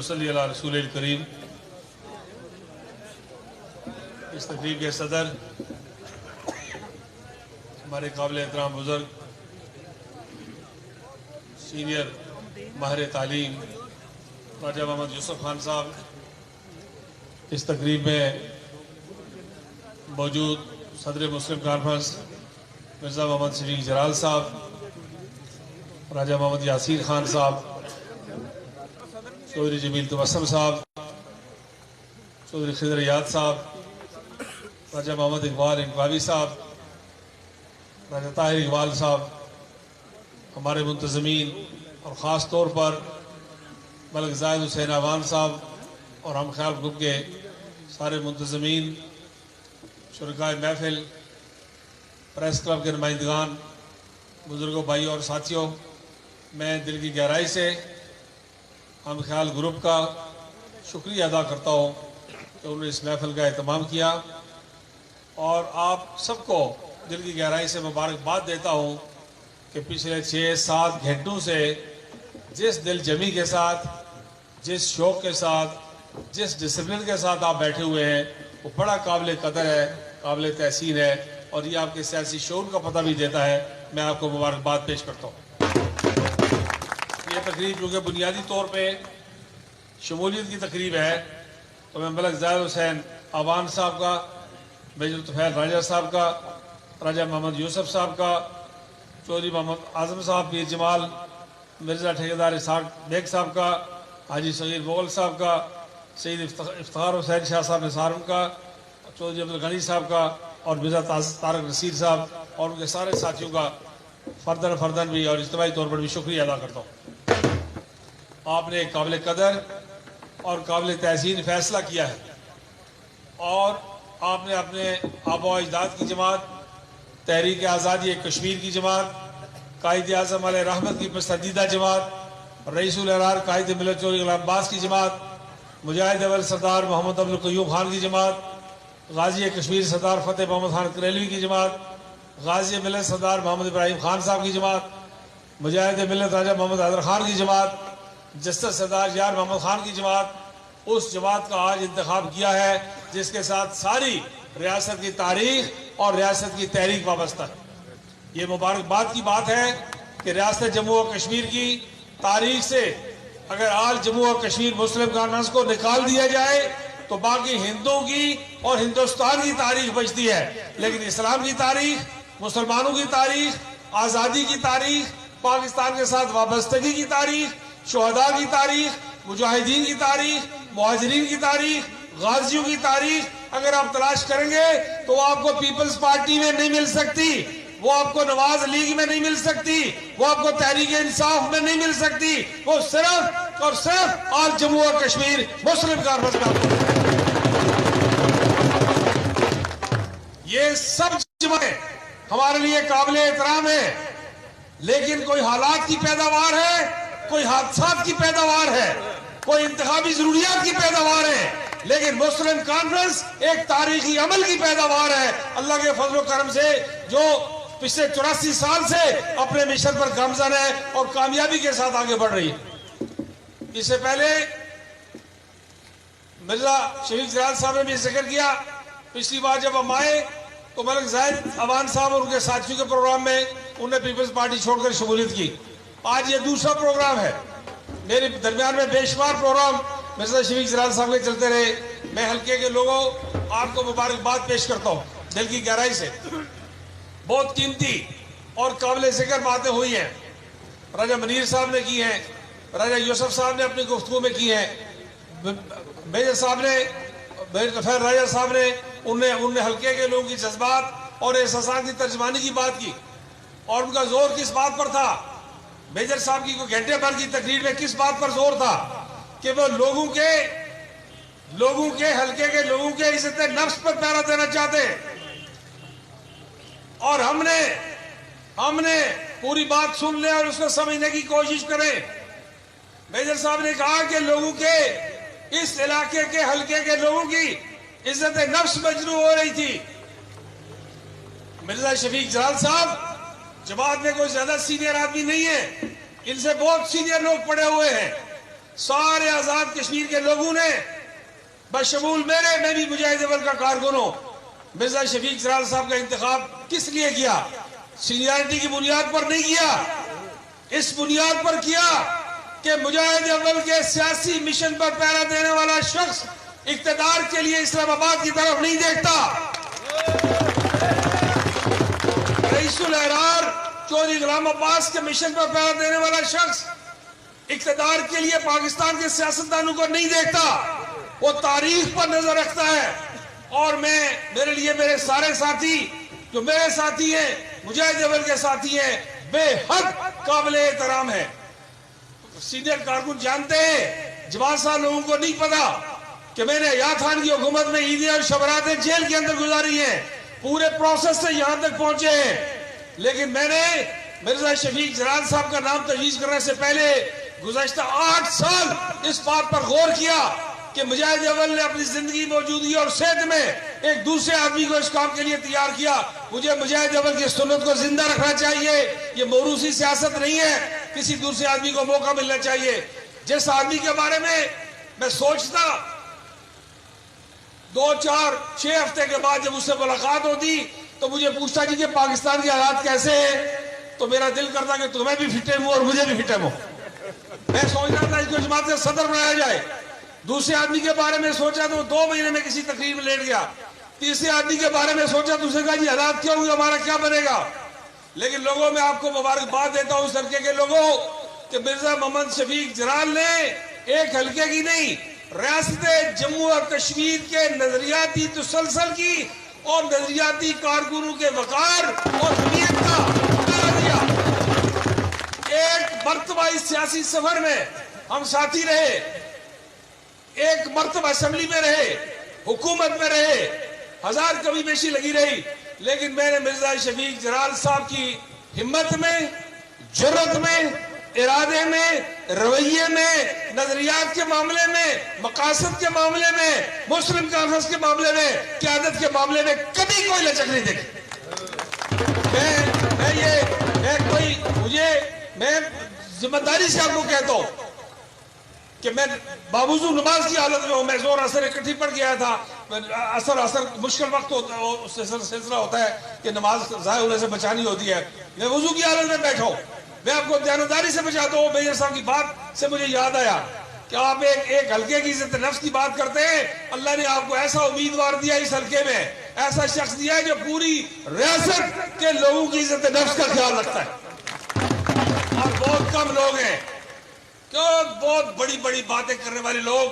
صلی اللہ رسول الکریم۔ اس تقریب کے صدر ہمارے قابل احترام بزرگ سینئر ماہر تعلیم راجہ محمد یوسف خان صاحب، اس تقریب میں موجود صدر مسلم کانفرنس مرزا محمد شفیق جلال صاحب، راجہ محمد یاسین خان صاحب، چودھری جمیل تبسم صاحب، چودھری خضر یاد صاحب، راجہ محمد اقبال انقلابی صاحب، راجہ طاہر اقبال صاحب، ہمارے منتظمین اور خاص طور پر ملک زاہد حسین اعوان صاحب اور ہم خیال گروپ کے سارے منتظمین، شرکائے محفل، پریس کلب کے نمائندگان، بزرگوں، بھائیوں اور ساتھیوں، میں دل کی گہرائی سے ہم خیال گروپ کا شکریہ ادا کرتا ہوں کہ انہوں نے اس محفل کا اہتمام کیا، اور آپ سب کو دل کی گہرائی سے مبارکباد دیتا ہوں کہ پچھلے 6-7 گھنٹوں سے جس دل جمی کے ساتھ، جس شوق کے ساتھ، جس ڈسپلن کے ساتھ آپ بیٹھے ہوئے ہیں، وہ بڑا قابل قدر ہے، قابل تحسین ہے، اور یہ آپ کے سیاسی شعور کا پتہ بھی دیتا ہے۔ میں آپ کو مبارکباد پیش کرتا ہوں۔ یہ تقریب جو کہ بنیادی طور پہ شمولیت کی تقریب ہے، تو میں ملک زاہد حسین اعوان صاحب کا، میجر طفیل راجہ صاحب کا، راجہ محمد یوسف صاحب کا، چودھری محمد اعظم صاحب، پیر جمال، مرزا ٹھیکیدار اسحاق بیگ صاحب کا، حاجی صغیر مغل صاحب کا، سید افتخار حسین شاہ صاحب نثارم کا، چودھری عبدالغنی صاحب کا، اور مرزا طارق نصیر صاحب اور ان کے سارے ساتھیوں کا فردن بھی اور اجتماعی طور پر بھی شکریہ ادا کرتا ہوں۔ آپ نے ایک قابل قدر اور قابل تحسین فیصلہ کیا ہے، اور آپ نے اپنے آبا و اجداد کی جماعت، تحریک آزادی کشمیر کی جماعت، قائد اعظم علیہ رحمت کی پسندیدہ جماعت، رئیس الاحرار قائد ملت چودھری غلام عباس کی جماعت، مجاہد اول سردار محمد عبدالقیوم خان کی جماعت، غازی کشمیر سردار فتح محمد خان کریلوی کی جماعت، غازی ملت سردار محمد ابراہیم خان صاحب کی جماعت، مجاہد ملت راجہ محمد حیدر خان کی جماعت، جسٹس سردار یار محمد خان کی جماعت، اس جماعت کا آج انتخاب کیا ہے جس کے ساتھ ساری ریاست کی تاریخ اور ریاست کی تحریک وابستہ ہے۔ یہ مبارکباد کی بات ہے کہ ریاست جموں و کشمیر کی تاریخ سے اگر آج جموں و کشمیر مسلم کانفرنس کو نکال دیا جائے تو باقی ہندوؤں کی اور ہندوستان کی تاریخ بچتی ہے، لیکن اسلام کی تاریخ، مسلمانوں کی تاریخ، آزادی کی تاریخ، پاکستان کے ساتھ وابستگی کی تاریخ، شہداء کی تاریخ، مجاہدین کی تاریخ، مہاجرین کی تاریخ، غازیوں کی تاریخ اگر آپ تلاش کریں گے تو آپ کو پیپلز پارٹی میں نہیں مل سکتی، وہ آپ کو نواز لیگ میں نہیں مل سکتی، وہ آپ کو تحریک انصاف میں نہیں مل سکتی، وہ صرف اور صرف آج جموں و کشمیر مسلم کانفرنس میں۔ یہ سب جمعیں ہمارے لیے قابل احترام ہے، لیکن کوئی حالات کی پیداوار ہے، کوئی حادثات کی پیداوار ہے، کوئی انتخابی ضروریات کی پیداوار ہے، لیکن مسلم کانفرنس ایک تاریخی عمل کی پیداوار ہے، اللہ کے فضل و کرم سے، جو پچھلے 84 سال سے اپنے مشن پر گامزن ہے اور کامیابی کے ساتھ آگے بڑھ رہی ہے۔ اس سے پہلے مرزا شفیق جلال صاحب نے بھی ذکر کیا، پچھلی بار جب ہم آئے تو ملک زاہد اعوان صاحب اور ان کے ساتھیوں کے پروگرام میں انہوں نے پیپلز پارٹی چھوڑ کر شمولیت کی۔ آج یہ دوسرا پروگرام ہے، میرے درمیان میں بے شمار پروگرام مرزا شفیق جلال صاحب کے چلتے رہے۔ میں حلقے کے لوگوں آپ کو مبارکباد پیش کرتا ہوں دل کی گہرائی سے۔ بہت قیمتی اور قابل ذکر باتیں ہوئی ہیں، راجہ منیر صاحب نے کی ہیں، راجہ یوسف صاحب نے اپنی گفتگو میں کی ہیں، میجر صاحب نے، میجر طفیل راجہ صاحب نے انہوں نے حلقے کے لوگوں کی جذبات اور احساسات کی ترجمانی کی بات کی، اور ان کا زور کس بات پر تھا؟ میجر صاحب کی کوئی گھنٹے بھر کی تقریر میں کس بات پر زور تھا کہ وہ لوگوں کے حلقے کے لوگوں کے عزت نفس پر پہرا دینا چاہتے، اور ہم نے پوری بات سن لیں اور اس کو سمجھنے کی کوشش کریں۔ میجر صاحب نے کہا کہ لوگوں کے اس علاقے کے حلقے کے لوگوں کی عزت نفس مجروح ہو رہی تھی۔ مرزا شفیق جلال صاحب جماعت میں کوئی زیادہ سینئر آدمی نہیں ہے، ان سے بہت سینئر لوگ پڑے ہوئے ہیں۔ سارے آزاد کشمیر کے لوگوں نے بشمول میں بھی مجاہد اول کا کارکن ہوں، مرزا شفیق جلال صاحب کا انتخاب کس لیے کیا؟ سینئرٹی کی بنیاد پر نہیں کیا، اس بنیاد پر کیا کہ مجاہد اول کے سیاسی مشن پر پہرا دینے والا شخص اقتدار کے لیے اسلام آباد کی طرف نہیں دیکھتا۔ رئیس الاحرار چودھری غلام عباس کے مشن پر پہرا دینے والا شخص اقتدار کے لیے پاکستان کے سیاستدانوں کو نہیں دیکھتا، وہ تاریخ پر نظر رکھتا ہے۔ اور میرے لیے میرے سارے ساتھی جو میرے ساتھی ہیں، مجاہد اول کے ساتھی ہیں، بے حد قابل احترام ہے۔ سینئر کارکن جانتے ہیں، جماعت صاحب لوگوں کو نہیں پتا کہ میں نے حیات خان کی حکومت میں عیدیں اور شبراتیں جیل کے اندر گزاری ہیں، پورے پروسیس سے یہاں تک پہنچے ہیں۔ لیکن میں نے مرزا شفیق جلال صاحب کا نام تجویز کرنے سے پہلے گزشتہ 8 سال اس بات پر غور کیا کہ مجاہد اول نے اپنی زندگی، موجودگی اور صحت میں ایک دوسرے آدمی کو اس کام کے لیے تیار کیا۔ مجھے مجاہد اول کی سنت کو زندہ رکھنا چاہیے، یہ موروثی سیاست نہیں ہے، کسی دوسرے آدمی کو موقع ملنا چاہیے۔ جس آدمی کے بارے میں سوچتا 2 4 6 ہفتے کے بعد جب اس سے ملاقات ہوتی تو مجھے پوچھتا جی کہ پاکستان کے حالات کیسے ہیں، تو میرا دل کرتا کہ تمہیں بھی فٹے ہوں اور مجھے بھی فٹے ہوں۔ میں سوچتا تھا اس کو جماعت سے صدر بنایا جائے۔ دوسرے آدمی کے بارے میں سوچا تو 2 مہینے میں کسی تقریر میں لیٹ گیا۔ تیسرے آدمی کے بارے میں سوچا تو اسے کہا جی حالات کیا ہوں گے، ہمارا کیا بنے گا۔ لیکن لوگوں میں آپ کو مبارکباد دیتا ہوں اس حلقے کے لوگوں کہ مرزا محمد شفیق جلال نے ایک حلقے کی نہیں، ریاست جموں اور کشمیر کے نظریاتی تسلسل کی اور نظریاتی کارکنوں کے وقار اور نیت کا مظاہرہ دیا۔ ایک مرتبہ اس سیاسی سفر میں ہم ساتھی رہے، ایک مرتبہ اسمبلی میں رہے، حکومت میں رہے، 1000 کبھی بیشی لگی رہی، لیکن میں نے مرزا شفیق جلال صاحب کی ہمت میں، جرت میں، ارادے میں، رویے میں، نظریات کے معاملے میں، مقاصد کے معاملے میں، مسلم کانفرنس کے معاملے میں، قیادت کے معاملے میں کبھی کوئی لچک نہیں دیکھی۔ میں ذمہ داری سے آپ کو کہتا ہوں کہ میں باوضو نماز کی حالت میں ہوں، میں زور اثر اکٹھی پڑ گیا تھا، اثر مشکل وقت سلسلہ ہوتا ہے کہ نماز ضائع ہونے سے بچانی ہوتی ہے، میں وضو کی حالت میں بیٹھا ہوں، میں آپ کو دیانتداری سے بچاتا ہوں۔ میجر صاحب کی بات سے مجھے یاد آیا کہ آپ ایک حلقے کی عزت نفس کی بات کرتے ہیں، اللہ نے آپ کو ایسا امیدوار دیا اس حلقے میں، ایسا شخص دیا ہے جو پوری ریاست کے لوگوں کی عزت نفس کا خیال رکھتا ہے۔ اور بہت کم لوگ ہیں، بہت بڑی بڑی باتیں کرنے والے لوگ